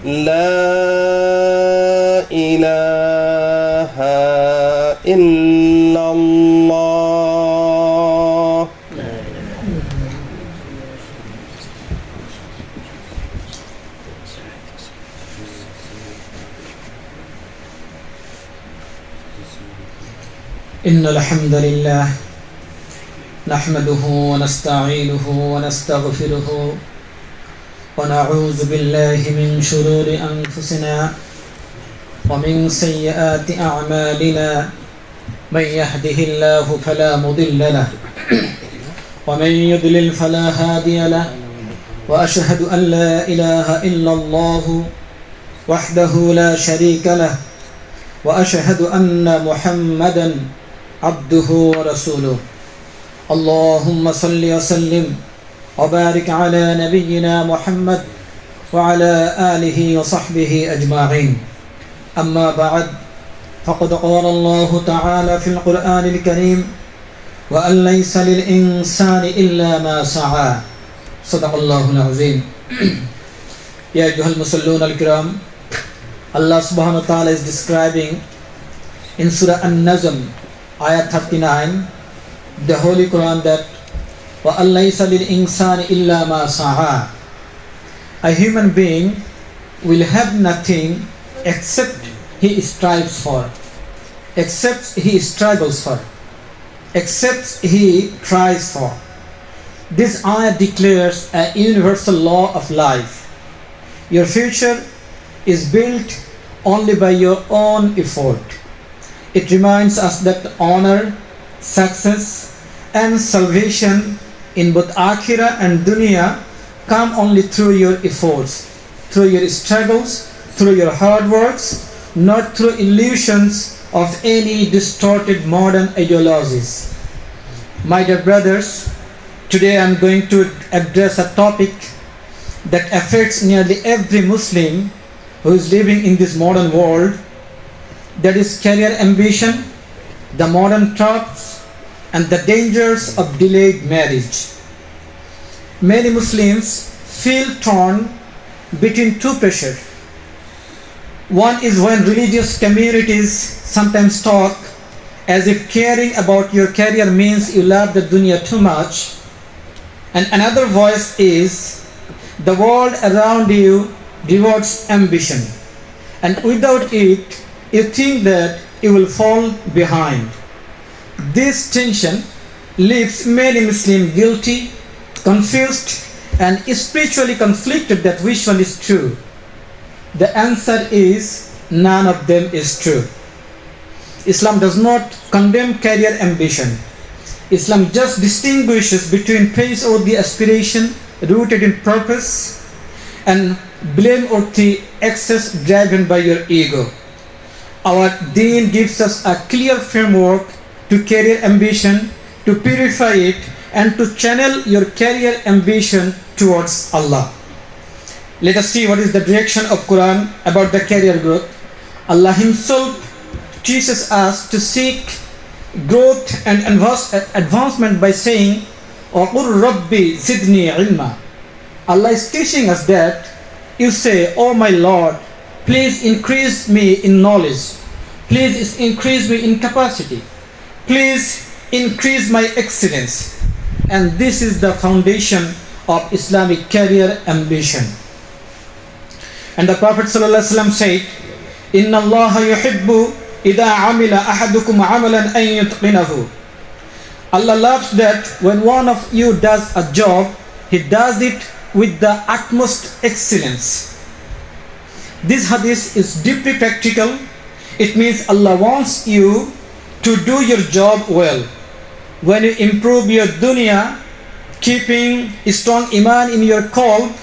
لا إله إلا الله إن الحمد لله نحمده ونستعينه ونستغفره ونعوذ بالله من شرور أنفسنا ومن سيئات أعمالنا من يهده الله فلا مضل له ومن يضلل فلا هادي له وأشهد أن لا إله إلا الله وحده لا شريك له وأشهد أن محمدا عبده ورسوله اللهم صل وسلم وبارك على نبينا محمد وعلى آله وصحبه أجمعين أما بعد فقد قال الله تعالى في القرآن الكريم وأن ليس للإنسان إلا ما سعى صدق الله العظيم يا أيها المصلون الكرام Allah subhanahu wa ta'ala is describing in Surah An-Najm ayat 39 the Holy Quran that وَأَنْ لَيْسَ لِلْإِنسَانِ إِلَّا مَا سَعَى. A human being will have nothing except he strives for, except he struggles for, except he tries for. This ayah declares a universal law of life. Your future is built only by your own effort. It reminds us that honor, success and salvation in both Akhirah and Dunya come only through your efforts, through your struggles, through your hard works, not through illusions of any distorted modern ideologies. My dear brothers, today I am going to address a topic that affects nearly every Muslim who is living in this modern world, that is career ambition, the modern tropes, and the dangers of delayed marriage. Many Muslims feel torn between two pressures. One is when religious communities sometimes talk as if caring about your career means you love the dunya too much, and another voice is the world around you rewards ambition, and without it you think that you will fall behind. This tension leaves many Muslims guilty, confused and spiritually conflicted that which one is true. The answer is none of them is true. Islam does not condemn career ambition. Islam just distinguishes between praiseworthy aspiration rooted in purpose and blameworthy excess driven by your ego. Our Deen gives us a clear framework to career ambition, to purify it and to channel your career ambition towards Allah. Let us see what is the direction of Quran about the career growth. Allah Himself teaches us to seek growth and advancement by saying, وَقُلْ رَبِّ زِدْنِي عِلْمًا. Allah is teaching us that you say, "Oh my Lord, please increase me in knowledge. Please increase me in capacity. Please increase my excellence." And this is the foundation of Islamic career ambition. And the Prophet ﷺ said, "Inna Allah yuhibbu idha amila ahadukum amalan an yutqinahu." Allah loves that when one of you does a job, he does it with the utmost excellence. This hadith is deeply practical. It means Allah wants you to do your job well. When you improve your dunya, keeping a strong iman in your qalb,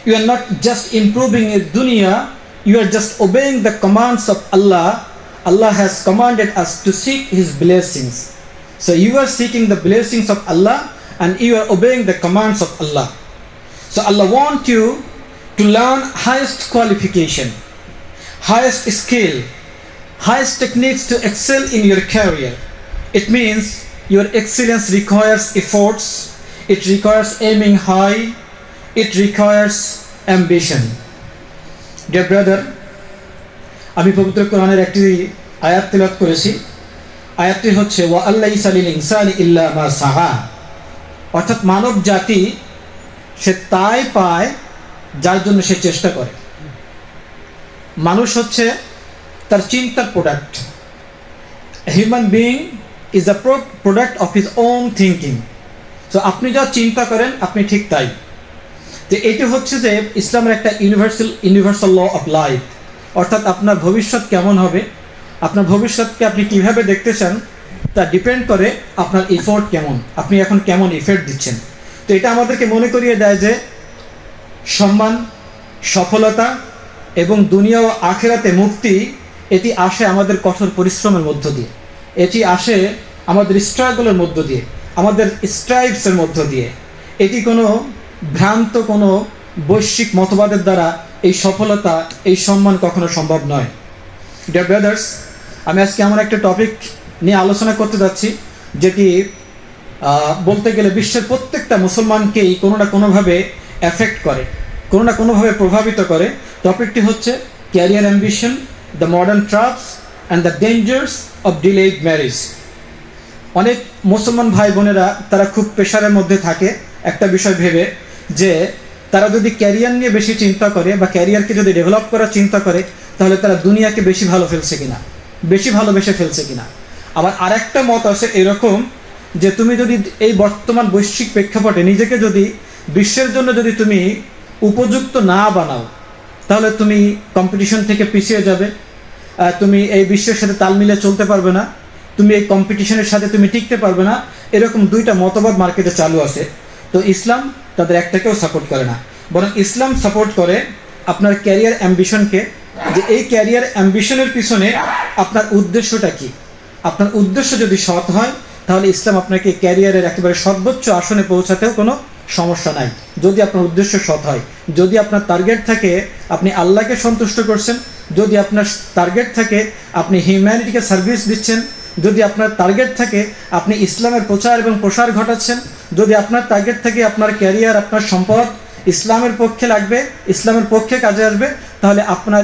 you are not just improving your dunya, you are just obeying the commands of Allah. Allah has commanded us to seek His blessings. So you are seeking the blessings of Allah and you are obeying the commands of Allah. So Allah wants you to learn highest qualification, highest skill, highest techniques to excel in your career. It means your excellence requires efforts, it requires aiming high, it requires ambition. Dear brother, আমি পবিত্র কোরআনের একটি আয়াত তেলাওয়াত করেছি। আয়াতটি হচ্ছে ওয়া আল্লাইসা লিল ইনসানি ইল্লা মা সাআ, অর্থাৎ মানব জাতি সে তাই পায় যার জন্য সে চেষ্টা করে। মানুষ হচ্ছে তার চিন্তার product. Human being is the product of his own thinking. তো আপনি যা চিন্তা করেন আপনি ঠিক তাই। তো এটি হচ্ছে যে ইসলামের একটা ইউনিভার্সাল ল অফ লাইফ, অর্থাৎ আপনার ভবিষ্যৎ কেমন হবে, আপনার ভবিষ্যৎকে আপনি কীভাবে দেখতে চান তা ডিপেন্ড করে আপনার এফোর্ট কেমন, আপনি এখন কেমন এফোর্ট দিচ্ছেন। তো এটা আমাদেরকে মনে করিয়ে দেয় যে সম্মান, সফলতা এবং দুনিয়া ও আখিরাতে মুক্তি এটি আসে আমাদের কঠোর পরিশ্রমের মধ্য দিয়ে, এটি আসে আমাদের স্ট্রাগলের মধ্য দিয়ে, আমাদের স্ট্রাইভসের মধ্য দিয়ে। এটি কোনো ভ্রান্ত কোনো বৈশ্বিক মতবাদের দ্বারা এই সফলতা, এই সম্মান কখনো সম্ভব নয়। ডিয়ার ব্রাদার্স, আমি আজকে এমন একটা টপিক নিয়ে আলোচনা করতে যাচ্ছি যেটি বলতে গেলে বিশ্বের প্রত্যেকটা মুসলমানকেই কোনো না কোনোভাবে এফেক্ট করে, কোনো না কোনোভাবে প্রভাবিত করে। টপিকটি হচ্ছে career ambition, the modern traps and the dangers of delayed marriage. অনেক মুসলমান ভাই বোনেরা তারা খুব প্রেশারের মধ্যে থাকে একটা বিষয় ভেবে যে তারা যদি ক্যারিয়ার নিয়ে বেশি চিন্তা করে বা ক্যারিয়ারকে যদি ডেভেলপ করার চিন্তা করে তাহলে তারা দুনিয়াকে বেশি ভালোবেসে ফেলছে কিনা। আবার আরেকটা মত আছে এরকম যে তুমি যদি এই বর্তমান বৈশ্বিক প্রেক্ষাপটে নিজেকে যদি বিশ্বের জন্য যদি তুমি উপযুক্ত না বানাও তাহলে তুমি কম্পিটিশন থেকে পিছিয়ে যাবে, তুমি এই বিশ্বের সাথে তাল মিলে চলতে পারবে না, তুমি এই কম্পিটিশনের সাথে তুমি টিকতে পারবে না। এরকম দুইটা মতবাদ মার্কেটে চালু আছে। তো ইসলাম তাদের একটাকেও সাপোর্ট করে না, বরং ইসলাম সাপোর্ট করে আপনার ক্যারিয়ার অ্যাম্বিশনকে, যে এই ক্যারিয়ার অ্যাম্বিশনের পিছনে আপনার উদ্দেশ্যটা কি। আপনার উদ্দেশ্য যদি সৎ হয় তাহলে ইসলাম আপনাকে ক্যারিয়ারের একেবারে সর্বোচ্চ আসনে পৌঁছাতেও কোনো সমস্যা নাই, যদি আপনার উদ্দেশ্য সৎ হয়। যদি আপনার টার্গেট থাকে আপনি আল্লাহকে সন্তুষ্ট করছেন, যদি আপনার টার্গেট থাকে আপনি হিউম্যানিটিকে সার্ভিস দিচ্ছেন, যদি আপনার টার্গেট থাকে আপনি ইসলামের প্রচার এবং প্রসার ঘটাচ্ছেন, যদি আপনার টার্গেট থাকে আপনার ক্যারিয়ার, আপনার সম্পদ ইসলামের পক্ষে লাগবে, ইসলামের পক্ষে কাজে আসবে, তাহলে আপনার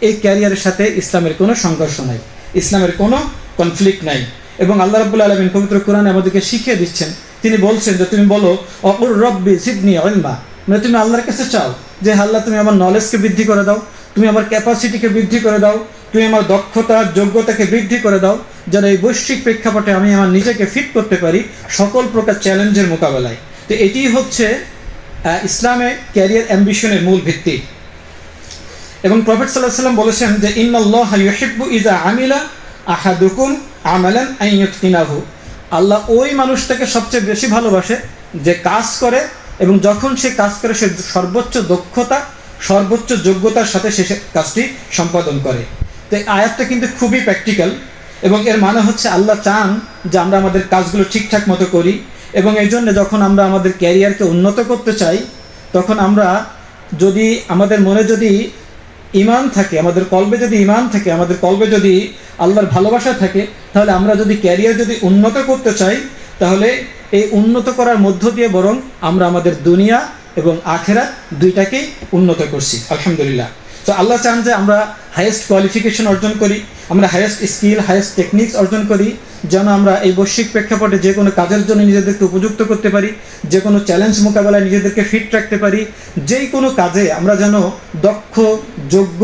এই ক্যারিয়ারের সাথে ইসলামের কোনো সংঘর্ষ নাই, ইসলামের কোনো কনফ্লিক্ট নাই। এবং আল্লাহ রাব্বুল আলামিন পবিত্র কোরআনে আমাদেরকে শিখিয়ে দিচ্ছেন, তিনি বলছেন যে তুমি বলো অকুর রব্বি জিদনি ইলমা, মানে তুমি আল্লাহর কাছে চাও যে আল্লাহ তুমি আমার নলেজকে বৃদ্ধি করে দাও, তুমি আমার ক্যাপাসিটিকে বৃদ্ধি করে দাও, তুমি আমার দক্ষতা যোগ্যতাকে বৃদ্ধি করে দাও, যেন এই বৈশ্বিক প্রেক্ষাপটে আমি আমার নিজেকে ফিট করতে পারি সকল প্রকার চ্যালেঞ্জের মোকাবেলায়। তো এটিই হচ্ছে ইসলামে ক্যারিয়ার অ্যাম্বিশনের মূল ভিত্তি। এবং প্রফেট সাল্লাল্লাহু আলাইহি ওয়াসাল্লাম বলেছেন যে ইন্নাল্লাহা ইউহিব্বু ইযা আমিলা আহাদুকুম আমালান আন ইউতকিনাহু, আল্লাহ ওই মানুষটাকে সবচেয়ে বেশি ভালোবাসে যে কাজ করে এবং যখন সে কাজ করে সে সর্বোচ্চ দক্ষতা, সর্বোচ্চ যোগ্যতার সাথে সে কাজটি সম্পাদন করে। তো এই আয়াতটা কিন্তু খুবই প্র্যাকটিক্যাল, এবং এর মানে হচ্ছে আল্লাহ চান যে আমরা আমাদের কাজগুলো ঠিকঠাক মতো করি। এবং এই জন্য যখন আমরা আমাদের ক্যারিয়ারকে উন্নত করতে চাই তখন আমরা যদি আমাদের মনে যদি ইমান থাকে, আমাদের কলবে যদি ইমান থাকে, আমাদের কলবে যদি আল্লাহর ভালোবাসা থাকে, তাহলে আমরা যদি ক্যারিয়ার যদি উন্নত করতে চাই তাহলে এই উন্নত করার মধ্য দিয়ে বরং আমরা আমাদের দুনিয়া এবং আখেরাত দুইটাকেই উন্নত করছি, আলহামদুলিল্লাহ। তো আল্লাহ চান যে আমরা হাইয়েস্ট কোয়ালিফিকেশন অর্জন করি, আমরা হাইয়েস্ট স্কিল, হাইয়েস্ট টেকনিক্স অর্জন করি, যেন আমরা এই বৈশ্বিক প্রেক্ষাপটে যে কোনো কাজের জন্য নিজেদেরকে উপযুক্ত করতে পারি, যে কোনো চ্যালেঞ্জ মোকাবেলায় নিজেদেরকে ফিট রাখতে পারি, যেই কোনো কাজে আমরা যেন দক্ষ, যোগ্য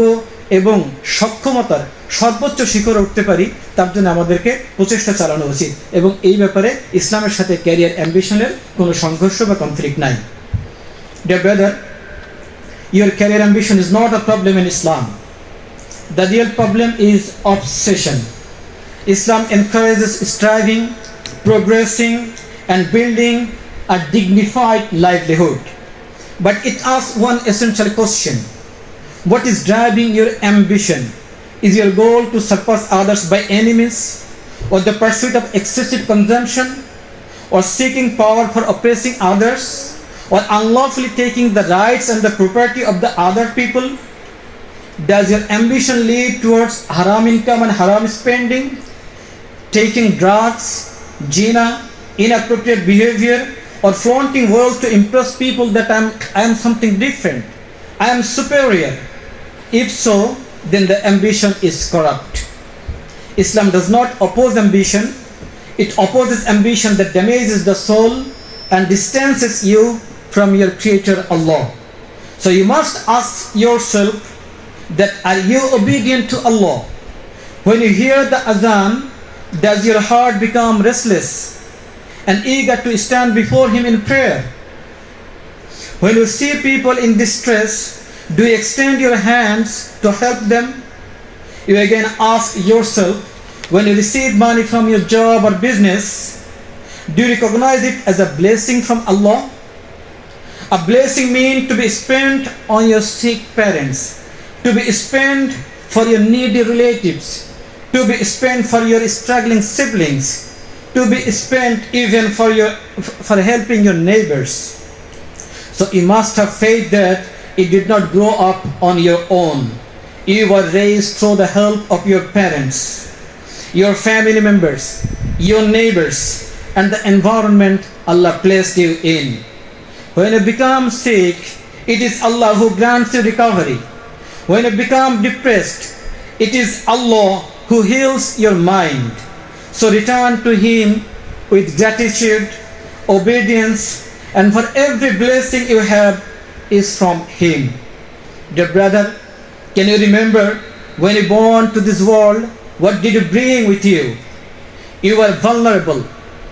এবং সক্ষমতার সর্বোচ্চ শিখরে উঠতে পারি, তার জন্য আমাদেরকে প্রচেষ্টা চালানো উচিত। এবং এই ব্যাপারে ইসলামের সাথে ক্যারিয়ার অ্যাম্বিশনের কোনো সংঘর্ষ বা কনফ্লিক্ট নাই। Dear brother, your career ambition is not a problem in Islam. The real problem is obsession. Islam encourages striving, progressing, and building a dignified livelihood. But it asks one essential question: what is driving your ambition? Is your goal to surpass others by any means, or the pursuit of excessive consumption, or seeking power for oppressing others, or unlawfully taking the rights and the property of the other people? Does your ambition lead towards haram income and haram spending, taking drugs, zina, inappropriate behavior, or flaunting wealth to impress people that I am something different, I am superior? If so, then the ambition is corrupt. Islam does not oppose ambition. It opposes ambition that damages the soul and distances you from your Creator Allah. So you must ask yourself that are you obedient to Allah? When you hear the azan, does your heart become restless and eager to stand before Him in prayer? When you see people in distress, do you extend your hands to help them? You again ask yourself, when you receive money from your job or business, do you recognize it as a blessing from Allah? A blessing means to be spent on your sick parents, to be spent for your needy relatives, to be spent for your struggling siblings, to be spent even for helping your neighbors. So you must have faith that it did not grow up on your own. You were raised through the help of your parents, your family members, your neighbors, and the environment Allah placed you in. When you become sick, it is Allah who grants you recovery. When you become depressed, it is Allah who heals your mind. So return to Him with gratitude, obedience, and for every blessing you have is from Him. Dear brother, can you remember when you born to this world, what did you bring with you? You were vulnerable,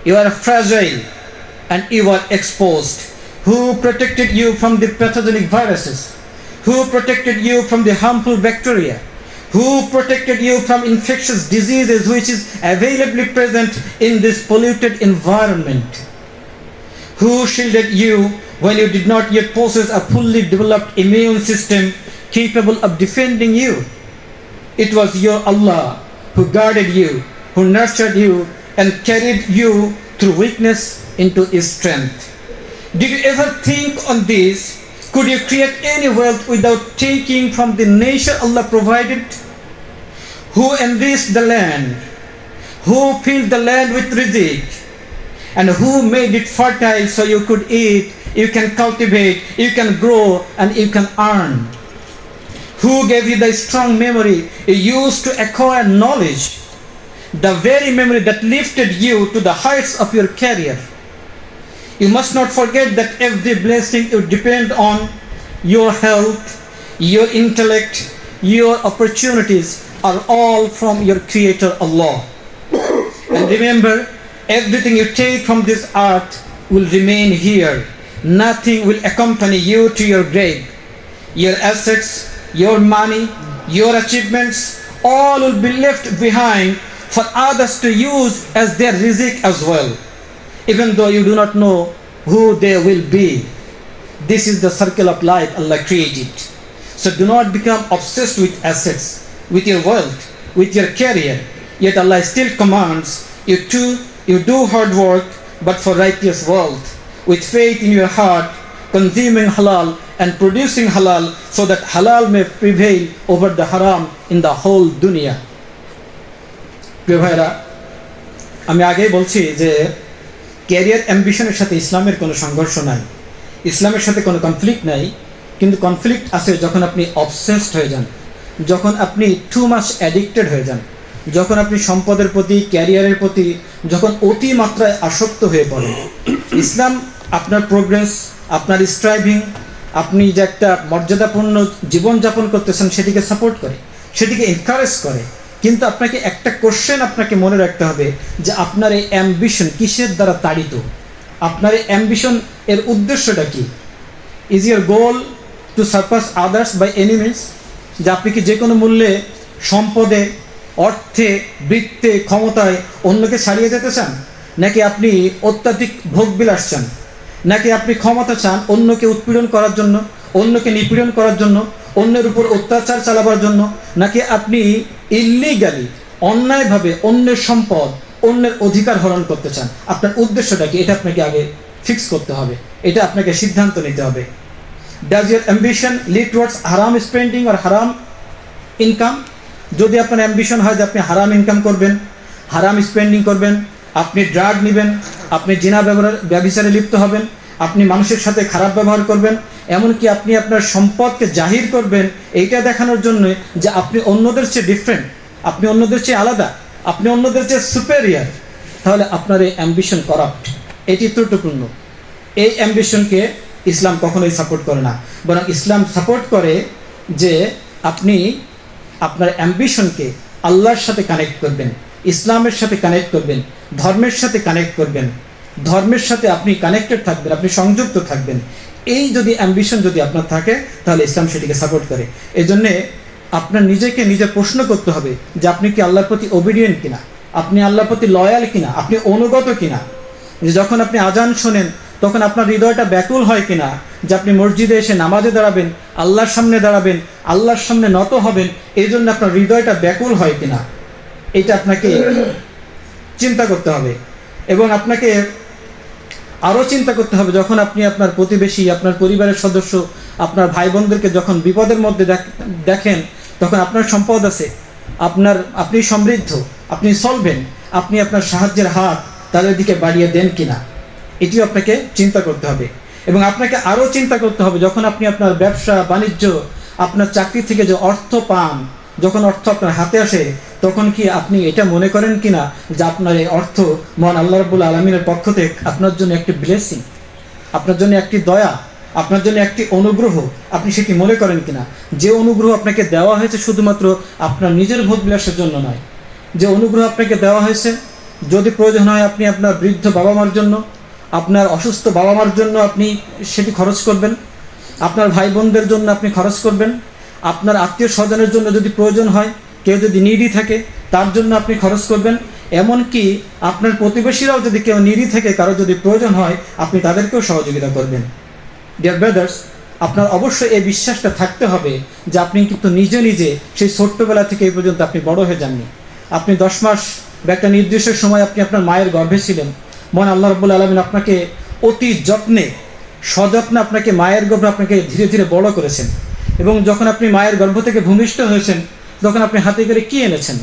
you were fragile, and you were exposed. Who protected you from the pathogenic viruses? Who protected you from the harmful bacteria? Who protected you from infectious diseases which is availably present in this polluted environment? Who shielded you when you did not yet possess a fully developed immune system capable of defending you? It was your Allah who guarded you, who nurtured you, and carried you through weakness into His strength. Did you ever think on this? Could you create any wealth without taking from the nature Allah provided? Who enriched the land? Who filled the land with rizq? And who made it fertile so you could eat, you can cultivate, you can grow, and you can earn? Who gave you the strong memory you used to acquire knowledge? The very memory that lifted you to the heights of your career. You must not forget that every blessing you depend on, your health, your intellect, your opportunities are all from your Creator Allah. And remember, everything you take from this earth will remain here. Nothing will accompany you to your grave. Your assets, your money, your achievements, all will be left behind for others to use as their rizq as well, even though you do not know who they will be. This is the circle of life Allah created. So do not become obsessed with assets, with your wealth, with your career. Yet Allah still commands you do hard work, but for righteous wealth, with faith in your heart, consuming halal and producing halal, so that halal may prevail over the haram in the whole dunya. প্রিয় ভাইরা, আমি আগেই বলছি যে career অ্যাম্বিশনের সাথে ইসলামের কোনো সংঘর্ষ নাই, ইসলামের সাথে কোনো কনফ্লিক্ট নাই। কিন্তু কনফ্লিক্ট আছে যখন আপনি অবসেসড হয়ে যান, যখন আপনি টু মাচ অ্যাডিক্টেড হয়ে যান, যখন আপনি সম্পদের প্রতি, ক্যারিয়ারের প্রতি যখন অতি মাত্রায় আসক্ত হয়ে পড়েন। ইসলাম আপনার প্রোগ্রেস, আপনার স্ট্রাইভিং, আপনি যে একটা মর্যাদাপূর্ণ জীবনযাপন করতেছেন সেটিকে সাপোর্ট করে, সেটিকে এনকারেজ করে। কিন্তু আপনাকে একটা কোশ্চেন আপনাকে মনে রাখতে হবে যে আপনার এই অ্যাম্বিশন কিসের দ্বারা তাড়িত, আপনার এই অ্যাম্বিশন এর উদ্দেশ্যটা কি? Is your goal to surpass others by any means? যে আপনি কি যে কোনো মূল্যে সম্পদে, অর্থে, বৃত্তে, ক্ষমতায় অন্যকে ছাড়িয়ে যেতে চান? নাকি আপনি অত্যাধিক ভোগবিলাস চান? নাকি আপনি ক্ষমতা চান অন্যকে উৎপীড়ন করার জন্য, অন্যকে নিপীড়ন করার জন্য, অন্যের উপর অত্যাচার চালাবার জন্য? নাকি আপনি ইল্লিগালি, অন্যায়ভাবে অন্যের সম্পদ, অন্যের অধিকার হরণ করতে চান? আপনার উদ্দেশ্যটা কি? এটা আপনাকে আগে ফিক্স করতে হবে, এটা আপনাকে সিদ্ধান্ত নিতে হবে। Does your ambition lead towards হারাম স্পেন্ডিং অর হারাম ইনকাম? যদি আপনার অ্যাম্বিশন হয় যে আপনি হারাম ইনকাম করবেন, হারাম স্পেন্ডিং করবেন, আপনি ড্রাগ নেবেন, আপনি জিনা ব্যভিচারে লিপ্ত হবেন, আপনি মানুষের সাথে খারাপ ব্যবহার করবেন, এমনকি আপনি আপনার সম্পদকে জাহির করবেন এইটা দেখানোর জন্য যে আপনি অন্যদের চেয়ে ডিফারেন্ট, আপনি অন্যদের চেয়ে আলাদা, আপনি অন্যদের চেয়ে সুপেরিয়ার, তাহলে আপনার এই অ্যাম্বিশন করাপ্ট, এটি ত্রুটিপূর্ণ। এই অ্যাম্বিশনকে ইসলাম কখনোই সাপোর্ট করে না, বরং ইসলাম সাপোর্ট করে যে আপনি আপনার অ্যাম্বিশনকে আল্লাহর সাথে কানেক্ট করবেন, ইসলামের সাথে কানেক্ট করবেন, ধর্মের সাথে কানেক্ট করবেন, ধর্মের সাথে আপনি কানেক্টেড থাকবেন, আপনি সংযুক্ত থাকবেন। এই যদি অ্যাম্বিশন যদি আপনার থাকে তাহলে ইসলাম সেটিকে সাপোর্ট করে। এই জন্যে আপনার নিজেকে নিজে প্রশ্ন করতে হবে যে আপনি কি আল্লাহর প্রতি ওবিডিয়েন্ট কিনা, আপনি আল্লাহর প্রতি লয়াল কিনা, আপনি অনুগত কিনা। যে যখন আপনি আজান শোনেন তখন আপনার হৃদয়টা ব্যাকুল হয় কিনা যে আপনি মসজিদে এসে নামাজে দাঁড়াবেন, আল্লাহর সামনে দাঁড়াবেন, আল্লাহর সামনে নত হবেন, এই জন্য আপনার হৃদয়টা ব্যাকুল হয় কিনা, এটা আপনাকে চিন্তা করতে হবে। এবং আপনাকে আরও চিন্তা করতে হবে যখন আপনি আপনার প্রতিবেশী, আপনার পরিবারের সদস্য, আপনার ভাই বোনদেরকে যখন বিপদের মধ্যে দেখেন, তখন আপনার সম্পদ আছে, আপনি সমৃদ্ধ, আপনি সলভেন্ট, আপনি আপনার সাহায্যের হাত তাদের দিকে বাড়িয়ে দেন কিনা, এটিও আপনাকে চিন্তা করতে হবে। এবং আপনাকে আরও চিন্তা করতে হবে যখন আপনি আপনার ব্যবসা বাণিজ্য, আপনার চাকরি থেকে যে অর্থ পান, যখন অর্থ আপনার হাতে আসে তখন কি আপনি এটা মনে করেন কিনা যে আপনার এই অর্থ মহান আল্লাহ রাব্বুল আলামিনের পক্ষ থেকে আপনার জন্য একটি ব্লেসিং, আপনার জন্য একটি দয়া, আপনার জন্য একটি অনুগ্রহ, আপনি সেটি মনে করেন কিনা। যে অনুগ্রহ আপনাকে দেওয়া হয়েছে শুধুমাত্র আপনার নিজের ভোগ বিলাসের জন্য নয়, যে অনুগ্রহ আপনাকে দেওয়া হয়েছে যদি প্রয়োজন হয় আপনি আপনার বৃদ্ধ বাবা মার জন্য, আপনার অসুস্থ বাবা মার জন্য আপনি সেটি খরচ করবেন, আপনার ভাই বোনদের জন্য আপনি খরচ করবেন, আপনার আত্মীয় স্বজনের জন্য যদি প্রয়োজন হয়, কেউ যদি নিডি থাকে তার জন্য আপনি খরচ করবেন। এমনকি আপনার প্রতিবেশীরাও যদি কেউ নিডি থেকে কারো যদি প্রয়োজন হয় আপনি তাদেরকেও সহযোগিতা করবেন। ডিয়ার ব্রাদার্স, আপনার অবশ্যই এই বিশ্বাসটা থাকতে হবে যে আপনি কিন্তু নিজে নিজে সেই ছোট্টবেলা থেকে এই পর্যন্ত আপনি বড় হয়ে যাননি। আপনি 10 মাস বা একটা নির্দিষ্ট সময় আপনি আপনার মায়ের গর্ভে ছিলেন। মহান আল্লাহ রাব্বুল আলামিন আপনাকে অতি যত্নে সযত্নে আপনাকে মায়ের গর্ভে আপনাকে ধীরে ধীরে বড় করেছেন। এবং যখন আপনি মায়ের গর্ভ থেকে ভূমিষ্ঠ হয়েছেন তখন আপনি হাতে করে কী এনেছেন,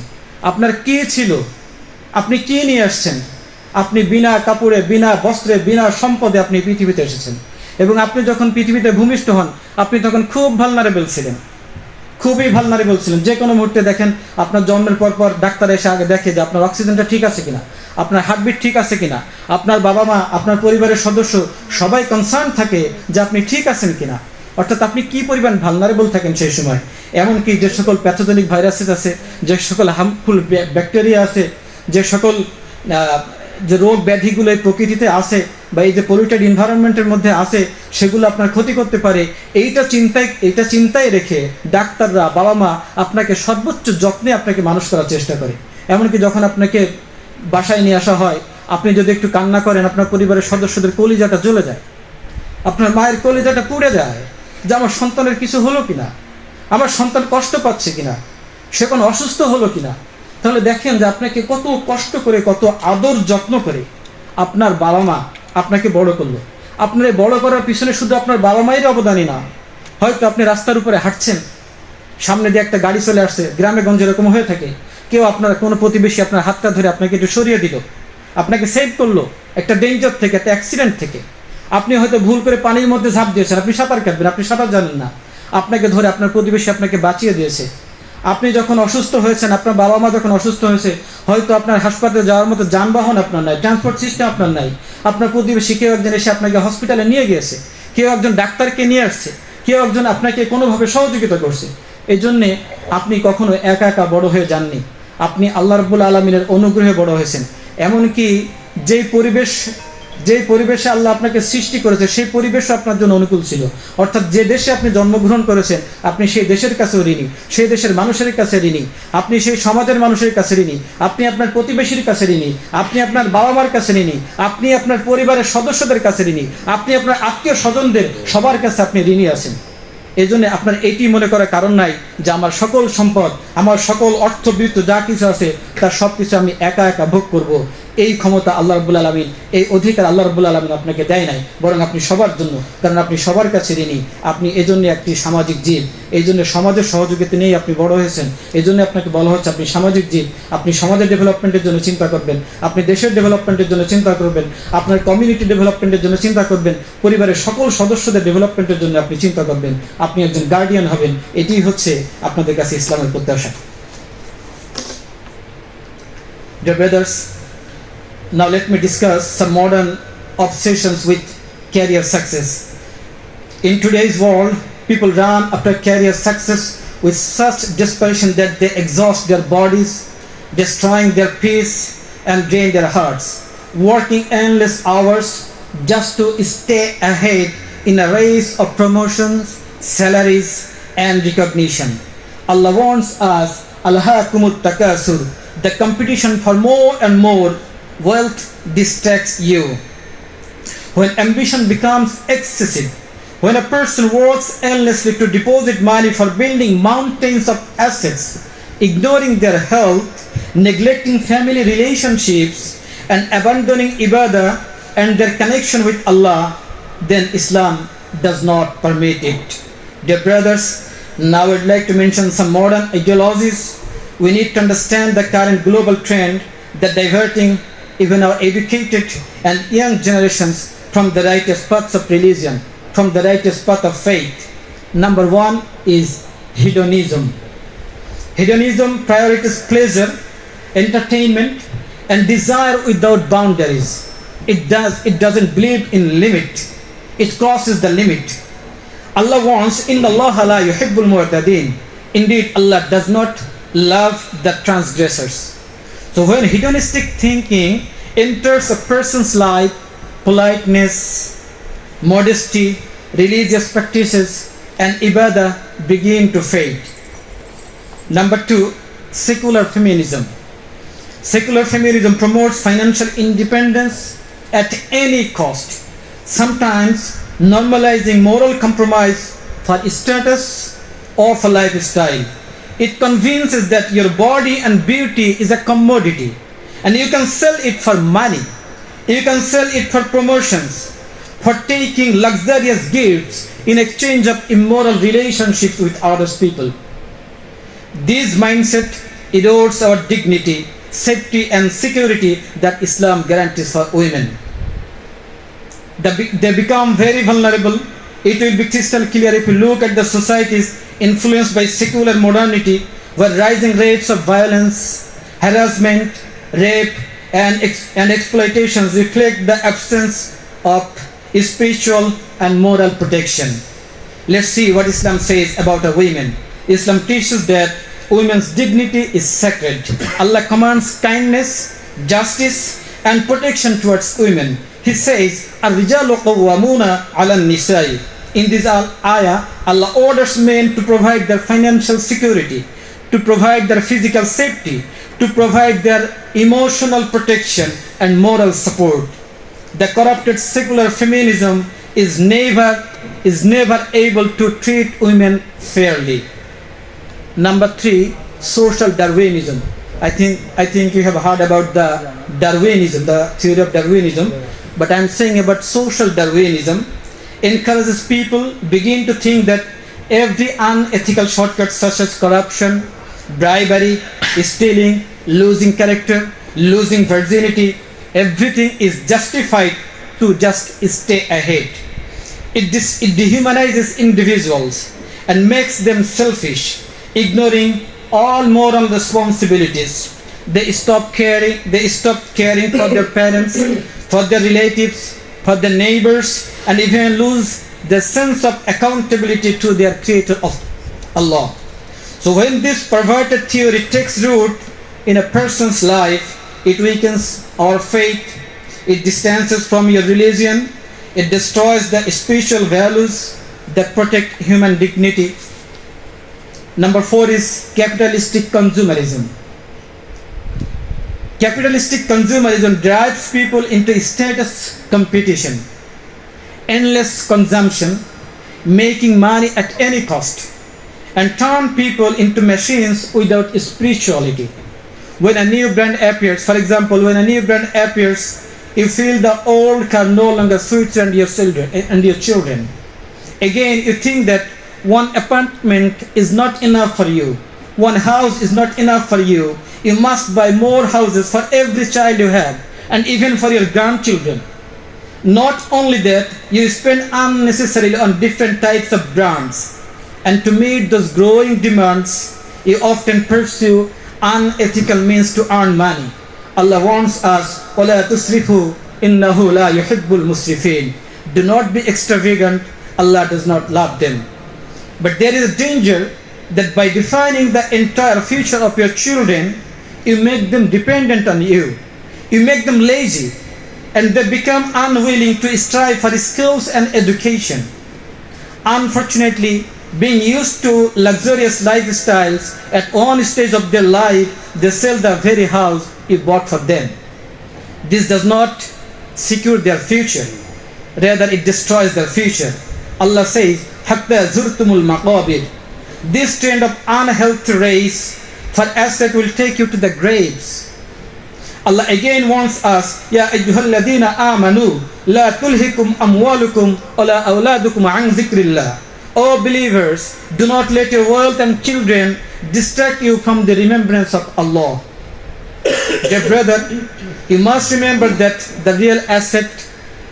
আপনার কী ছিল, আপনি কী নিয়ে আসছেন। আপনি বিনা কাপড়ে, বিনা বস্ত্রে, বিনা সম্পদে আপনি পৃথিবীতে এসেছেন। এবং আপনি যখন পৃথিবীতে ভূমিষ্ঠ হন আপনি তখন খুব ভালনারেবল ছিলেন, খুবই ভালনারেবল ছিলেন। যে কোনো মুহূর্তে দেখেন আপনার জন্মের পর ডাক্তার এসে আগে দেখে যে আপনার অক্সিজেনটা ঠিক আছে কিনা, আপনার হার্টবিট ঠিক আছে কিনা, আপনার বাবা মা, আপনার পরিবারের সদস্য সবাই কনসার্ন থাকে যে আপনি ঠিক আছেন কিনা। অর্থাৎ আপনি কী পরিমাণ ভালনারেবল থাকেন সেই সময়। এমনকি যে সকল প্যাথোজেনিক ভাইরাসেস আছে, যে সকল হার্মফুল ব্যাকটেরিয়া আছে, যে সকল যে রোগ ব্যাধিগুলো এই প্রকৃতিতে আছে বা এই যে পলিউটেড এনভায়রনমেন্টের মধ্যে আছে সেগুলো আপনার ক্ষতি করতে পারে, এইটা চিন্তায় রেখে ডাক্তাররা, বাবা মা আপনাকে সর্বোচ্চ যত্নে আপনাকে মানুষ করার চেষ্টা করে। এমনকি যখন আপনাকে বাসায় নিয়ে আসা হয় আপনি যদি একটু কান্না করেন আপনার পরিবারের সদস্যদের কলিজাটা জ্বলে যায়, আপনার মায়ের কলিজাটা পুড়ে যায় যে আমার সন্তানের কিছু হলো কিনা, আমার সন্তান কষ্ট পাচ্ছে কিনা, সে কোনো অসুস্থ হলো কিনা। তাহলে দেখেন যে আপনাকে কত কষ্ট করে, কত আদর যত্ন করে আপনার বাবা মা আপনাকে বড় করলো। আপনার এই বড় করার পিছনে শুধু আপনার বাবা মায়ের অবদানই না, হয়তো আপনি রাস্তার উপরে হাঁটছেন, সামনে দিয়ে একটা গাড়ি চলে আসছে, গ্রামে গঞ্জে এরকম হয়ে থাকে, কেউ আপনার কোনো প্রতিবেশী আপনার হাতটা ধরে আপনাকে একটু সরিয়ে দিল, আপনাকে সেভ করলো একটা ডেঞ্জার থেকে, একটা অ্যাক্সিডেন্ট থেকে। আপনি হয়তো ভুল করে পানির মধ্যে ঝাঁপ দিয়েছেন, আপনি সাঁতার কাটবেন, আপনি সাঁতার জানেন না, আপনাকে ধরে আপনার প্রতিবেশী আপনাকে বাঁচিয়ে দিয়েছে। আপনি যখন অসুস্থ হয়েছেন, আপনার বাবা মা যখন অসুস্থ হয়েছে, হয়তো আপনার হাসপাতালে যাওয়ার মতো যানবাহন আপনার নাই, ট্রান্সপোর্ট সিস্টেম আপনার নাই, আপনার প্রতিবেশী কেউ একজন এসে আপনাকে হসপিটালে নিয়ে গিয়েছে, কেউ একজন ডাক্তারকে নিয়ে আসছে, কেউ একজন আপনাকে কোনোভাবে সহযোগিতা করছে। এই জন্যে আপনি কখনো একা একা বড় হয়ে যাননি, আপনি আল্লাহ রাব্বুল আলামিনের অনুগ্রহে বড় হয়েছেন। এমনকি যেই পরিবেশে আল্লাহ আপনাকে সৃষ্টি করেছে সেই পরিবেশও আপনার জন্য অনুকূল ছিল। অর্থাৎ যে দেশে আপনি জন্মগ্রহণ করেছেন আপনি সেই দেশের কাছেও ঋণী, সেই দেশের মানুষের কাছে ঋণী, আপনি সেই সমাজের মানুষের কাছে ঋণী, আপনি আপনার প্রতিবেশীর কাছে ঋণী, আপনি আপনার বাবা মার কাছে ঋণী, আপনি আপনার পরিবারের সদস্যদের কাছে ঋণী, আপনি আপনার আত্মীয় স্বজনদের সবার কাছে আপনি ঋণী আছেন। এই জন্য আপনার এটি মনে করার কারণ নাই যে আমার সকল সম্পদ, আমার সকল অর্থবৃত্ত যা কিছু আছে তার সব কিছু আমি একা একা ভোগ করব। এই ক্ষমতা আল্লাহ রাব্বুল আলামিন, এই অধিকার আল্লাহ রাব্বুল আলামিন আপনাকে দেয় নাই, বরং আপনি সবার জন্য, কারণ আপনি সবার কাছে ঋণী। আপনি এজন্য একটি সামাজিক জীব, এই জন্য সমাজের সহযোগিতা নিয়েই আপনি বড় হয়েছেন। এই জন্য আপনাকে বলা হচ্ছে আপনি সামাজিক জীব। আপনি সমাজের ডেভেলপমেন্টের জন্য চিন্তা করবেন, আপনি দেশের ডেভেলপমেন্টের জন্য চিন্তা করবেন, আপনার কমিউনিটি ডেভেলপমেন্টের জন্য চিন্তা করবেন, পরিবারের সকল সদস্যদের ডেভেলপমেন্টের জন্য আপনি চিন্তা করবেন, আপনি একজন গার্ডিয়ান হবেন। এটিই হচ্ছে আপনাদের কাছে ইসলামের প্রত্যাশা। Dear brothers, now let me discuss some modern obsessions with career success. In today's world, people run after career success with such desperation that they exhaust their bodies, destroying their peace and drain their hearts, working endless hours just to stay ahead in a race of promotions, salaries, and recognition. Allah warns us, "Alhaakumut takasur," the competition for more and more wealth distracts you. When ambition becomes excessive, when a person works endlessly to deposit money for building mountains of assets, ignoring their health, neglecting family relationships, and abandoning ibadah and their connection with Allah, then Islam does not permit it. Dear brothers, now I'd like to mention some modern ideologies. We need to understand the current global trend that diverting even our educated and young generations from the righteous paths of religion, from the righteous path of faith. Number one is hedonism. Hedonism prioritizes pleasure, entertainment, and desire without boundaries. It doesn't believe in limit. It crosses the limit. Allah warns, "Inna Allah la yuhibbul mu'tadin." Indeed, Allah does not love the transgressors. So when hedonistic thinking enters a person's life, politeness, modesty, religious practices, and ibadah begin to fade. Number two, secular feminism. Secular feminism promotes financial independence at any cost, sometimes normalizing moral compromise for status or for lifestyle. It convinces that your body and beauty is a commodity and you can sell it for money. You can sell it for promotions, for taking luxurious gifts in exchange of immoral relationships with other people. This mindset erodes our dignity, safety, and security that Islam guarantees for women. They become very vulnerable. It will be crystal clear if you look at the societies influenced by secular modernity, where rising rates of violence, harassment, rape, and exploitation reflect the absence of spiritual and moral protection. Let's see what Islam says about a woman. Islam teaches that women's dignity is sacred. Allah commands kindness, justice, and protection towards women. He says, "Ar-rijalu qawwamuna 'ala an-nisa'i." In this ayah, Allah orders men to provide their financial security, to provide their physical safety, to provide their emotional protection and moral support. The corrupted secular feminism is never able to treat women fairly. Number three, social Darwinism. I think you have heard about the Darwinism, the theory of Darwinism, but I'm saying about social Darwinism. Encourages people begin to think that every unethical shortcut such as corruption, bribery, stealing, losing character, losing virginity, everything is justified to just stay ahead. It dehumanizes individuals and makes them selfish, ignoring all moral responsibilities. They stop caring for their parents, for their relatives, for their neighbors, and even lose the sense of accountability to their Creator of Allah. So when this perverted theory takes root in a person's life, it weakens our faith, it distances from your religion, it destroys the spiritual values that protect human dignity. Number four is capitalistic consumerism. Capitalistic consumerism drives people into status competition, endless consumption, making money at any cost, and turn people into machines without spirituality. When a new brand appears, for example, when a new brand appears, you feel the old car no longer suits you and your children. Again, you think that one apartment is not enough for you. One house is not enough for you. You must buy more houses for every child you have, and even for your grandchildren. Not only that, you spend unnecessarily on different types of brands. And to meet those growing demands, you often pursue unethical means to earn money. Allah warns us, وَلَا تُسْرِفُوا إِنَّهُ لَا يُحِبُّ الْمُسْرِفِينَ. Do not be extravagant, Allah does not love them. But there is a danger that by defining the entire future of your children, you make them dependent on you. You make them lazy, and they become unwilling to strive for skills and education. Unfortunately, being used to luxurious lifestyles at one stage of their life, they sell the very house you bought for them. This does not secure their future. Rather, it destroys their future. Allah says, حَتَّى زُرْتُمُ الْمَقَابِرِ. This trend of unhealthy race for asset will take you to the graves. Allah again warns us, يَا أَيُّهَا الَّذِينَ آمَنُوا لَا تُلْهِكُمْ أَمْوَالُكُمْ وَلَا أَوْلَادُكُمْ عَنْ ذِكْرِ اللَّهِ. O believers, do not let your wealth and children distract you from the remembrance of Allah. Dear brother, you must remember that the real asset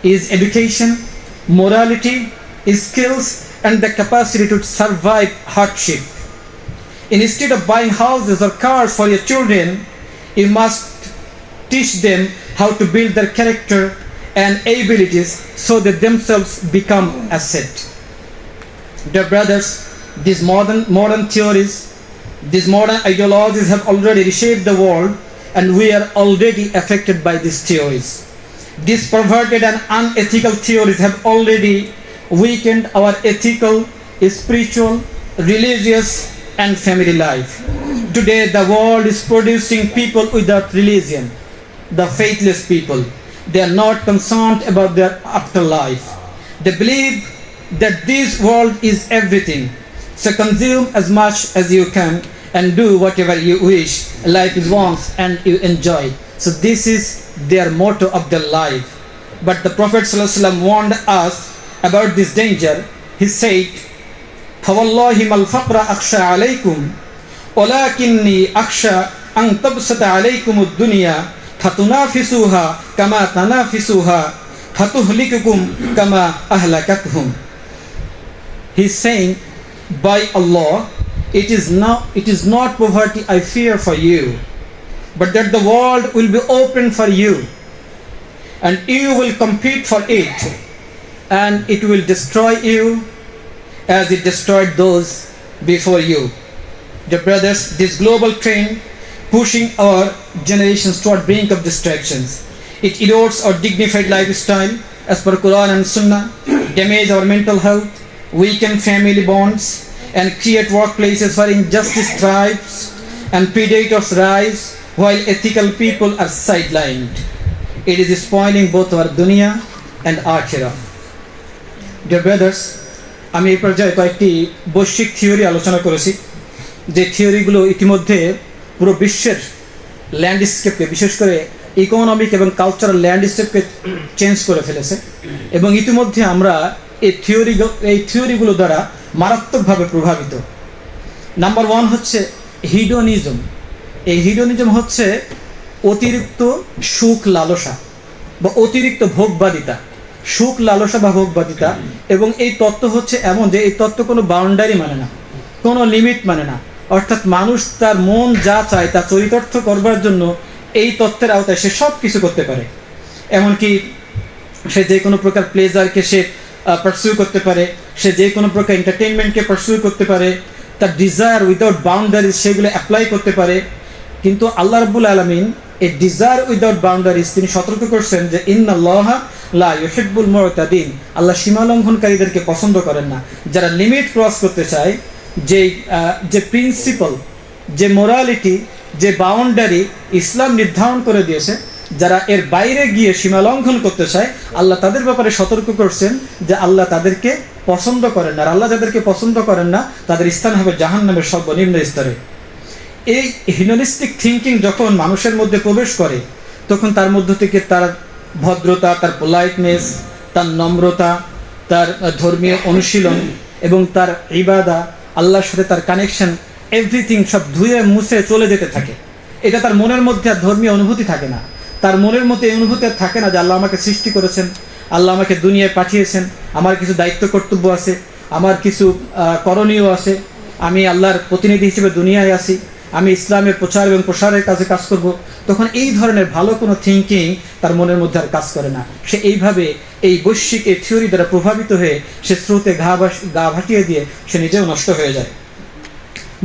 is education, morality, skills, and the capacity to survive hardship. Instead of buying houses or cars for your children, you must teach them how to build their character and abilities so that themselves become asset. Dear brothers, these modern theories, these modern ideologies have already reshaped the world, and we are already affected by these theories. These perverted and unethical theories have already weakened our ethical, spiritual, religious, and family life. Today, the world is producing people without religion, the faithless people. They are not concerned about their afterlife. They believe that this world is everything. So consume as much as you can and do whatever you wish. Life is once and you enjoy. So this is their motto of their life. But the Prophet ﷺ warned us about this danger. He said, فَوَاللَّهِ مَا الْفَقْرَ أَخْشَى عَلَيْكُمْ وَلَكِنِّي أَخْشَى أَن تَبْسَطَ عَلَيْكُمُ الدُّنْيَا فَتُنَافِسُوهَا كَمَا تَنَافِسُوهَا فَتُهْلِكُكُمْ كَمَا أَهْلَكَتْهُمْ. He's saying, by Allah, it is not poverty I fear for you, but that the world will be open for you, and you will compete for it, and it will destroy you as it destroyed those before you. Dear brothers, this global trend pushing our generations toward brink of distractions. It erodes our dignified lifestyle as per Quran and Sunnah, damage our mental health, weaken family bonds, and create workplaces where injustice thrives and predators rise while ethical people are sidelined. It is spoiling both our dunya and akhirah. Dear brothers, আমি এই পর্যায়ে কয়েকটি বৈশ্বিক theory আলোচনা করেছি, যে থিওরিগুলো ইতিমধ্যে পুরো বিশ্বের ল্যান্ডস্কেপকে, বিশেষ করে ইকোনমিক এবং কালচারাল ল্যান্ডস্কেপকে চেঞ্জ করে ফেলেছে, এবং ইতিমধ্যে আমরা এই থিওরিগুলো দ্বারা মারাত্মকভাবে প্রভাবিত। নাম্বার ওয়ান হচ্ছে হিডোনিজম। এই হিডোনিজম হচ্ছে অতিরিক্ত সুখ লালসা বা অতিরিক্ত ভোগবাদিতা, সুখ লালসা বা ভোগবাদিতা। এবং এই তত্ত্ব হচ্ছে এমন যে এই তত্ত্ব কোনো বাউন্ডারি মানে না, কোনো লিমিট মানে না। অর্থাৎ মানুষ তার মন যা চায় তা চরিতার্থ করবার জন্য এই তত্ত্বের আওতায় সে সব কিছু করতে পারে। এমনকি সে যে কোনো প্রকার প্লেজারকে সে পারসিউ করতে পারে, সে যে কোনো প্রকার এন্টারটেনমেন্টকে পারসিউ করতে পারে, তার ডিজায়ার উইদাউট বাউন্ডারিজ সেগুলো অ্যাপ্লাই করতে পারে। কিন্তু আল্লাহ রাব্বুল আলামিন এই ডিজায়ার উইদাউট বাউন্ডারিজ তিনি সতর্ক করছেন যে ইন্নাল্লাহা লা ইউহিব্বুল মুতাদিন, আল্লাহ সীমা লঙ্ঘনকারীদেরকে পছন্দ করেন না। যারা লিমিট ক্রস করতে চায়, যে প্রিন্সিপাল, যে মোরালিটি, যে বাউন্ডারি ইসলাম নির্ধারণ করে দিয়েছে, যারা এর বাইরে গিয়ে সীমা লঙ্ঘন করতে চায়, আল্লাহ তাদের ব্যাপারে সতর্ক করছেন যে আল্লাহ তাদেরকে পছন্দ করেন না। আর আল্লাহ যাদেরকে পছন্দ করেন না তাদের স্থান হবে জাহান্নামের সর্বনিম্ন স্তরে। এই হিউম্যানিস্টিক থিঙ্কিং যখন মানুষের মধ্যে প্রবেশ করে, তখন তার মধ্য থেকে তার ভদ্রতা, তার পোলাইটনেস, তার নম্রতা, তার ধর্মীয় অনুশীলন এবং তার ইবাদা, আল্লাহর সাথে তার কানেকশন, এভরিথিং সব ধুয়ে মুছে চলে যেতে থাকে। এটা তার মনের মধ্যে আর ধর্মীয় অনুভূতি থাকে না। তার মনের মধ্যে এই অনুভূতি আর থাকে না যে আল্লাহ আমাকে সৃষ্টি করেছেন, আল্লাহ আমাকে দুনিয়ায় পাঠিয়েছেন, আমার কিছু দায়িত্ব কর্তব্য আছে, আমার কিছু করণীয় আছে, আমি আল্লাহর প্রতিনিধি হিসেবে দুনিয়ায় আসি, আমি ইসলামের প্রচার এবং প্রসারের কাজে কাজ করব। তখন এই ধরনের ভালো কোনো থিঙ্কিং তার মনের মধ্যে আর কাজ করে না। সে এইভাবে এই বৈশ্বিক এই থিওরি দ্বারা প্রভাবিত হয়ে সে স্রোতে গা ভাটিয়ে দিয়ে সে নিজেও নষ্ট হয়ে যায়।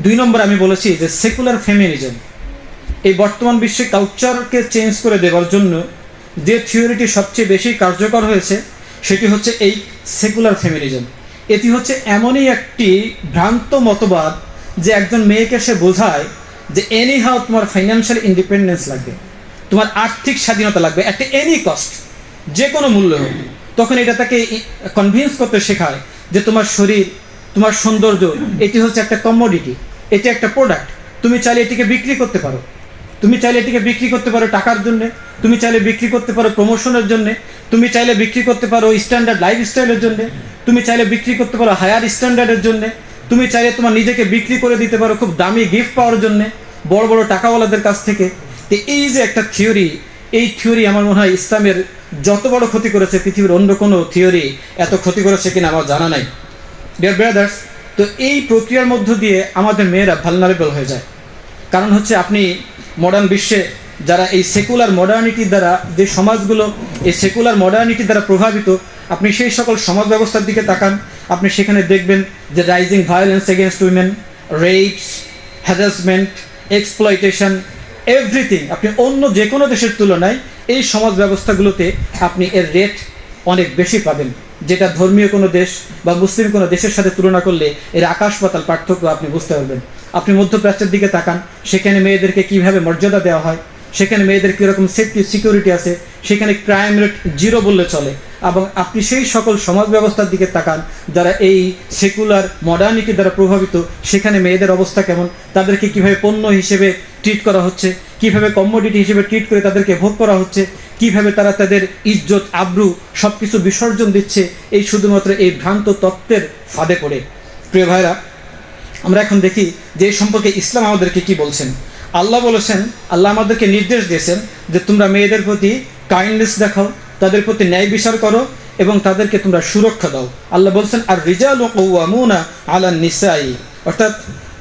2 নম্বর আমি বলেছি যে সেকুলার ফেমিনিজম, এই বর্তমান বিশ্বে কালচারকে চেঞ্জ করে দেওয়ার জন্য যে থিওরিটি সবচেয়ে বেশি কার্যকর হয়েছে সেটি হচ্ছে এই সেকুলার ফেমিনিজম। এটি হচ্ছে এমনই একটি ভ্রান্ত মতবাদ যে একজন মেয়েকে সে বোঝায় যে এনি হাউ তোমার ফাইন্যান্সিয়াল ইন্ডিপেন্ডেন্স লাগবে, তোমার আর্থিক স্বাধীনতা লাগবে অ্যাট এনি কস্ট, যে কোনো মূল্য হোক। তখন এটা তাকে কনভিন্স করতে শেখায় যে তোমার শরীর, তোমার সৌন্দর্য এটি হচ্ছে একটা কমোডিটি, এটি একটা প্রোডাক্ট, তুমি চাইলে এটিকে বিক্রি করতে পারো, তুমি চাইলে এটিকে বিক্রি করতে পারো টাকার জন্যে, তুমি চাইলে বিক্রি করতে পারো প্রমোশনের জন্যে, তুমি চাইলে বিক্রি করতে পারো স্ট্যান্ডার্ড লাইফস্টাইলের জন্যে, তুমি চাইলে বিক্রি করতে পারো হায়ার স্ট্যান্ডার্ডের জন্যে, তুমি চাইলে তোমার নিজেকে বিক্রি করে দিতে পারো খুব দামি গিফট পাওয়ার জন্যে বড় বড় টাকাওয়ালাদের কাছ থেকে। তো এই যে একটা থিওরি, এই থিওরি আমার মনে হয় ইসলামের যত বড় ক্ষতি করেছে পৃথিবীর অন্য কোনো থিওরি এত ক্ষতি করেছে কিনা আমার জানা নাই। ডিয়ার ব্রাদার্স, তো এই প্রক্রিয়ার মধ্য দিয়ে আমাদের মেয়েরা ভালনারেবল হয়ে যায়। কারণ হচ্ছে আপনি মডার্ন বিশ্বে যারা এই সেকুলার মডার্নিটির দ্বারা যে সমাজগুলো এই সেকুলার মডার্নিটি দ্বারা প্রভাবিত, আপনি সেই সকল সমাজ ব্যবস্থার দিকে তাকান, আপনি সেখানে দেখবেন যে rising violence against women, reps, harassment, exploitation, everything. আপনি অন্য যে কোনো দেশের তুলনায় এই সমাজ ব্যবস্থাগুলোতে আপনি এর রেট অনেক বেশি পাবেন, যেটা ধর্মীয় কোনো দেশ বা মুসলিম কোনো দেশের সাথে তুলনা করলে এর আকাশ পাতাল পার্থক্য আপনি বুঝতে পারবেন। আপনি মধ্যপ্রাচ্যের দিকে তাকান, সেখানে মেয়েদেরকে কীভাবে মর্যাদা দেওয়া হয়, সেখানে মেয়েদের কীরকম সেফটি সিকিউরিটি আছে, সেখানে ক্রাইম রেট 0 বললে চলে। এবং আপনি সেই সকল সমাজ ব্যবস্থার দিকে তাকান যারা এই সেকুলার মডার্নিটি দ্বারা প্রভাবিত, সেখানে মেয়েদের অবস্থা কেমন, তাদেরকে কীভাবে পণ্য হিসেবে ট্রিট করা হচ্ছে, কীভাবে কমোডিটি হিসেবে ট্রিট করে তাদেরকে ভোগ করা হচ্ছে, কীভাবে তারা তাদের ইজ্জত আবরু সব কিছু বিসর্জন দিচ্ছে এই শুধুমাত্র এই ভ্রান্ত তত্ত্বের ফাঁদে পড়ে। প্রিয় ভাইরা, আমরা এখন দেখি যে এই সম্পর্কে ইসলাম আমাদেরকে কি বলছেন। আল্লাহ বলেছেন, আল্লাহ আমাদেরকে নির্দেশ দিয়েছেন যে তোমরা মেয়েদের প্রতি কাইন্ডনেস দেখাও, তাদের প্রতি ন্যায় বিচার করো এবং তাদেরকে তোমরা সুরক্ষা দাও। আল্লাহ বলছেন আর রিজালু কাওয়ামুনা আলান নিসাই, অর্থাৎ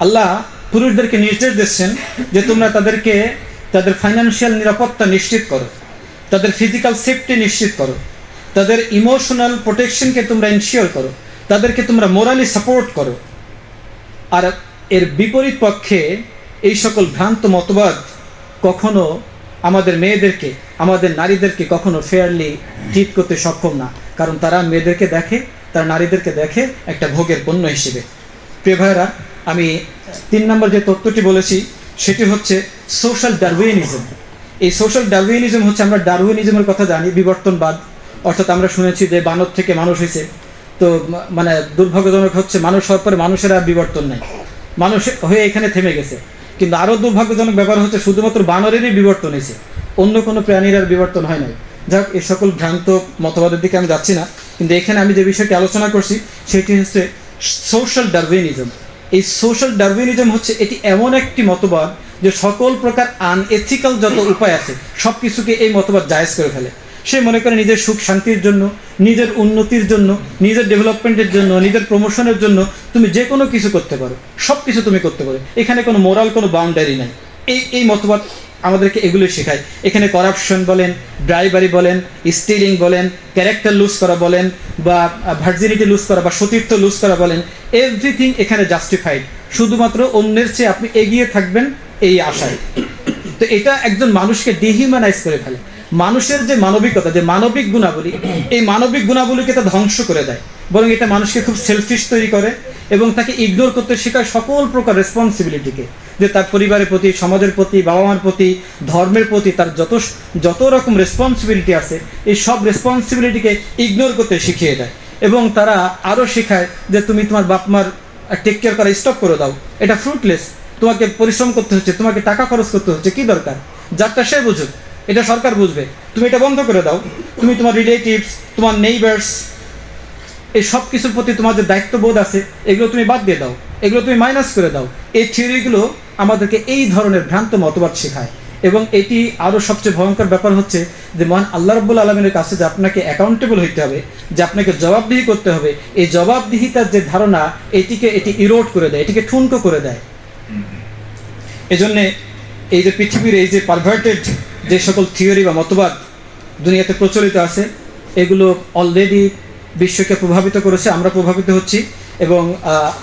আল্লাহ পুরুষদেরকে নির্দেশ দিচ্ছেন যে তোমরা তাদেরকে তাদের ফাইন্যান্সিয়াল নিরাপত্তা নিশ্চিত করো, তাদের ফিজিক্যাল সেফটি নিশ্চিত করো, তাদের ইমোশনাল প্রোটেকশনকে তোমরা ইনশিওর করো, তাদেরকে তোমরা মোরালি সাপোর্ট করো। আর এর বিপরীত পক্ষে এই সকল ভ্রান্ত মতবাদ কখনো আমাদের মেয়েদেরকে, আমাদের নারীদেরকে কখনো ফেয়ারলি ট্রিট করতে সক্ষম না, কারণ তারা মেয়েদেরকে দেখে, তারা নারীদেরকে দেখে একটা ভোগের পণ্য হিসেবে। প্রিয় ভাইরা, আমি 3 নম্বর যে তত্ত্বটি বলেছি সেটি হচ্ছে সোশ্যাল ডারউইনিজম। এই সোশ্যাল ডারউইনিজম হচ্ছে, আমরা ডারউইনিজমের কথা জানি, বিবর্তনবাদ, অর্থাৎ আমরা শুনেছি যে বানর থেকে মানুষ হয়েছে। তো মানে দুর্ভাগ্যজনক হচ্ছে মানুষ হওয়ার পরে মানুষের আর বিবর্তন নেই, মানুষ হয়ে এখানে থেমে গেছে। কিন্তু আরও দুর্ভাগ্যজনক ব্যাপার হচ্ছে শুধুমাত্র বানরেরই বিবর্তন হয়েছে, অন্য কোনো প্রাণীর আর বিবর্তন হয় নাই। যাক, এই সকল ভ্রান্ত মতবাদের দিকে আমি যাচ্ছি না, কিন্তু এখানে আমি যে বিষয়টি আলোচনা করছি সেটি হচ্ছে সোশ্যাল ডারউইনিজম। এই সোশ্যাল ডারউইনিজম হচ্ছে এটি এমন একটি মতবাদ যে সকল প্রকার আনএথিক্যাল যত উপায় আছে সব কিছুকে এই মতবাদ জায়েজ করে ফেলে। সে মনে করে নিজের সুখ শান্তির জন্য, নিজের উন্নতির জন্য, নিজের ডেভেলপমেন্টের জন্য, নিজের প্রমোশনের জন্য তুমি যে কোনো কিছু করতে পারো, সব কিছু তুমি করতে পারো, এখানে কোনো মোরাল কোনো বাউন্ডারি নাই। এই মতবাদ আমাদেরকে এগুলো শেখায়। এখানে করাপশন বলেন, ব্রাইবারি বলেন, স্টিলিং বলেন, ক্যারেক্টার লুজ করা বলেন, বা ভার্জিনিটি লুজ করা বা সতীর্থ লুজ করা বলেন, এভরিথিং এখানে জাস্টিফাইড, শুধুমাত্র অন্যের চেয়ে আপনি এগিয়ে থাকবেন এই আশায়। তো এটা একজন মানুষকে ডিহিউম্যানাইজ করে ফেলে। মানুষের যে মানবিকতা, যে মানবিক গুণাবলী, এই মানবিক গুণাবলীকে তা ধ্বংস করে দেয়, বরং এটা মানুষকে খুব সেলফিশ তৈরি করে এবং তাকে ইগনোর করতে শেখায় সকল প্রকার রেসপন্সিবিলিটিকে, যে তার পরিবারের প্রতি, সমাজের প্রতি, বাবা মার প্রতি, ধর্মের প্রতি তার যত রকম রেসপন্সিবিলিটি আছে এই সব রেসপন্সিবিলিটিকে ইগনোর করতে শিখিয়ে দেয়। এবং তারা আরও শেখায় যে তুমি তোমার বাপ মার টেক কেয়ার করা স্টপ করে দাও, এটা ফ্রুটলেস, তোমাকে পরিশ্রম করতে হচ্ছে, তোমাকে টাকা খরচ করতে হচ্ছে, কি দরকার? যারটা সে বুঝুক, এটা সরকার বুঝবে। তুমি এটা বন্ধ করে দাও। তুমি তোমার রিলেটিভস, তোমার নেইবার্স, এই সব কিছুর প্রতি তোমার যে দায়িত্ববোধ আছে, এগুলো তুমি বাদ দিয়ে দাও, এগুলো তুমি মাইনাস করে দাও। এই থিওরিগুলো আমাদেরকে এই ধরনের ভ্রান্ত মতবাদ শেখায়। এবং এটি আরও সবচেয়ে ভয়ঙ্কর ব্যাপার হচ্ছে যে মহান আল্লাহ রাব্বুল আলামিনের কাছে যে আপনাকে অ্যাকাউন্টেবল হইতে হবে, যে আপনাকে জবাবদিহি করতে হবে, এই জবাবদিহিতার যে ধারণা, এটি ইরোড করে দেয়, এটিকে ঠুনকো করে দেয়। এজন্যে এই যে পৃথিবীর এই যে পারভার্টেড যে সকল থিওরি বা মতবাদ দুনিয়াতে প্রচলিত আছে, এগুলো অলরেডি বিশ্বকে প্রভাবিত করেছে, আমরা প্রভাবিত হচ্ছি। এবং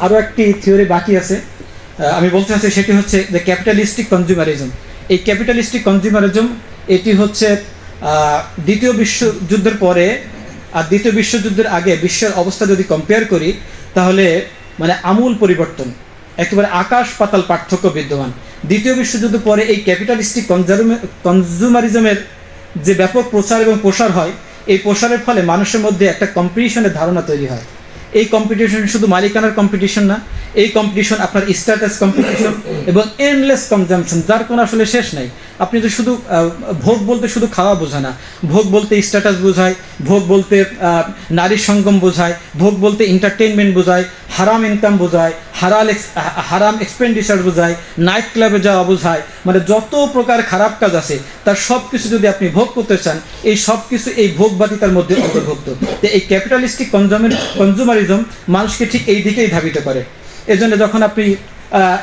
আরও একটি থিওরি বাকি আছে, আমি বলতে চাচ্ছি, সেটি হচ্ছে যে ক্যাপিটালিস্টিক কনজিউমারিজম। এই ক্যাপিটালিস্টিক কনজিউমারিজম এটি হচ্ছে দ্বিতীয় বিশ্বযুদ্ধের পরে আর দ্বিতীয় বিশ্বযুদ্ধের আগে বিশ্বের অবস্থা যদি কম্পেয়ার করি, তাহলে মানে আমূল পরিবর্তন, একেবারে আকাশ পাতাল পার্থক্য বিদ্যমান। দ্বিতীয় বিশ্বযুদ্ধের পরে এই ক্যাপিটালিস্টিক কনজিউমারিজমের যে ব্যাপক প্রচার এবং প্রসার হয়, এই প্রসারের ফলে মানুষের মধ্যে একটা কম্পিটিশনের ধারণা তৈরি হয়। এই কম্পিটিশন শুধু মালিকানার কম্পিটিশন না, এই কম্পিটিশন আপনার স্ট্যাটাস কম্পিটিশন এবং এন্ডলেস কনজাম্পশন, যার কোনো আসলে শেষ নাই। আপনি তো শুধু ভোগ বলতে শুধু খাওয়া বোঝায় না, ভোগ বলতে স্ট্যাটাস বোঝায়, ভোগ বলতে নারীর সঙ্গম বোঝায়, ভোগ বলতে এন্টারটেনমেন্ট বোঝায়, হারাম ইনকাম বোঝায়, হারাম এক্সপেন্ডিচার বোঝায়, নাইট ক্লাবে যাওয়া বোঝায়। মানে যত প্রকার খারাপ কাজ আছে তার সব কিছু যদি আপনি ভোগ করতে চান, এই সব কিছু এই ভোগবাদিতার মধ্যে অন্তর্ভুক্ত। তো এই ক্যাপিটালিস্টিক কনজিউমারিজম মানুষকে ঠিক এই দিকেই ধাবিত করে। এজন্য যখন আপনি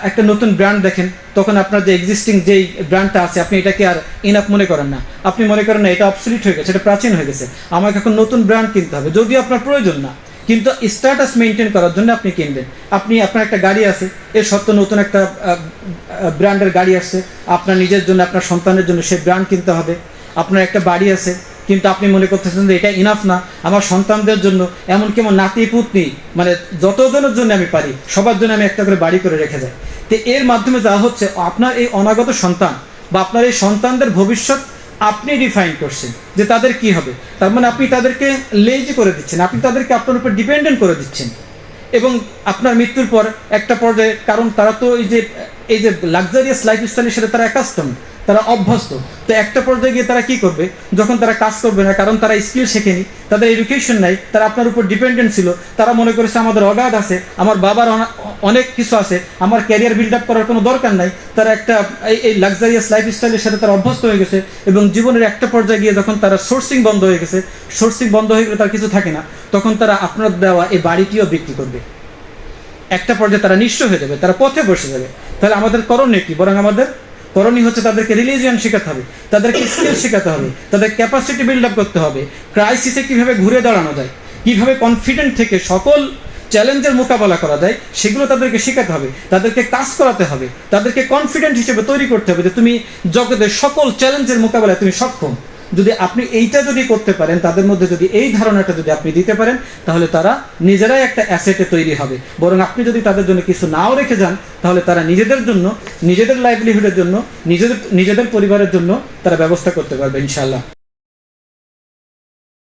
একটা নতুন ব্র্যান্ড দেখেন, তখন আপনার যে এক্সিস্টিং যেই ব্র্যান্ডটা আছে, আপনি এটাকে আর ইনাফ মনে করেন না। আপনি মনে করেন না এটা অবসলিট হয়ে গেছে, এটা প্রাচীন হয়ে গেছে, আমাকে এখন নতুন ব্র্যান্ড কিনতে হবে, যদিও আপনার প্রয়োজন না, কিন্তু স্ট্যাটাস মেনটেন করার জন্য আপনি কিনবেন। আপনার একটা গাড়ি আছে, এর সত্ত্বেও নতুন একটা ব্র্যান্ডের গাড়ি আসছে, আপনার নিজের জন্য, আপনার সন্তানের জন্য সেই ব্র্যান্ড কিনতে হবে। আপনার একটা বাড়ি আছে, কিন্তু আপনি মনে করতেছেন যে এটা ইনাফ না, আমার সন্তানদের জন্য, এমনকি আমার নাতি পুতনি, মানে যতজনের জন্য আমি পারি সবার জন্য আমি একটা করে বাড়ি করে রেখে যাই। তো এর মাধ্যমে যা হচ্ছে, আপনার এই অনাগত সন্তান বা আপনার এই সন্তানদের ভবিষ্যৎ আপনি ডিফাইন করছেন যে তাদের কি হবে। তার মানে আপনি তাদেরকে লেজি করে দিচ্ছেন, আপনি তাদেরকে আপনার উপর ডিপেন্ডেন্ট করে দিচ্ছেন। এবং আপনার মৃত্যুর পর একটা পর্যায়ে, কারণ তারা তো এই যে লাক্সারিয়াস লাইফস্টাইলের সাথে তারা অ্যাকাস্টম, তারা অভ্যস্ত। তো একটা পর্যায়ে গিয়ে তারা কি করবে, যখন তারা কাজ করবে না, কারণ তারা স্কিল শেখেনি, তাদের এডুকেশন নাই, তারা আপনার উপর ডিপেন্ডেন্ট ছিল, তারা মনে করেছে আমাদের অগাধ আছে, আমার বাবার অনেক কিছু আছে, আমার ক্যারিয়ার বিল্ড আপ করার কোনো দরকার নাই। তারা একটা এই লাক্সারিয়াস লাইফস্টাইলের সাথে তারা অভ্যস্ত হয়ে গেছে। এবং জীবনের একটা পর্যায়ে গিয়ে যখন তারা সোর্সিং বন্ধ হয়ে গেছে, সোর্সিং বন্ধ হয়ে গেলে তার কিছু থাকে না, তখন তারা আপনার দেওয়া এই বাড়িটিও বিক্রি করবে। একটা পর্যায়ে তারা নিঃস্ব হয়ে যাবে, তারা পথে বসে যাবে। তাহলে আমাদের করণীয় কি? বরং আমাদের করণীয় হচ্ছে তাদেরকে রিলিজিয়ান শেখাতে হবে, তাদেরকে স্কিল শেখাতে হবে, তাদের ক্যাপাসিটি বিল্ড আপ করতে হবে, ক্রাইসিসে কীভাবে ঘুরে দাঁড়ানো যায়, কীভাবে কনফিডেন্ট থেকে সকল চ্যালেঞ্জের মোকাবেলা করা যায়, সেগুলো তাদেরকে শেখাতে হবে, তাদেরকে কাজ করাতে হবে, তাদেরকে কনফিডেন্ট হিসেবে তৈরি করতে হবে যে তুমি জগতের সকল চ্যালেঞ্জের মোকাবেলায় তুমি সক্ষম। যদি আপনি এইটা যদি করতে পারেন, তাদের মধ্যে যদি এই ধারণাটা যদি আপনি দিতে পারেন, তাহলে তারা নিজেরাই একটা অ্যাসেটে তৈরি হবে। বরং আপনি যদি তাদের জন্য কিছু নাও রেখে যান, তাহলে তারা নিজেদের জন্য, নিজেদের লাইভলিহুডের জন্য, নিজেদের পরিবারের জন্য তারা ব্যবস্থা করতে পারবে ইনশাআল্লাহ।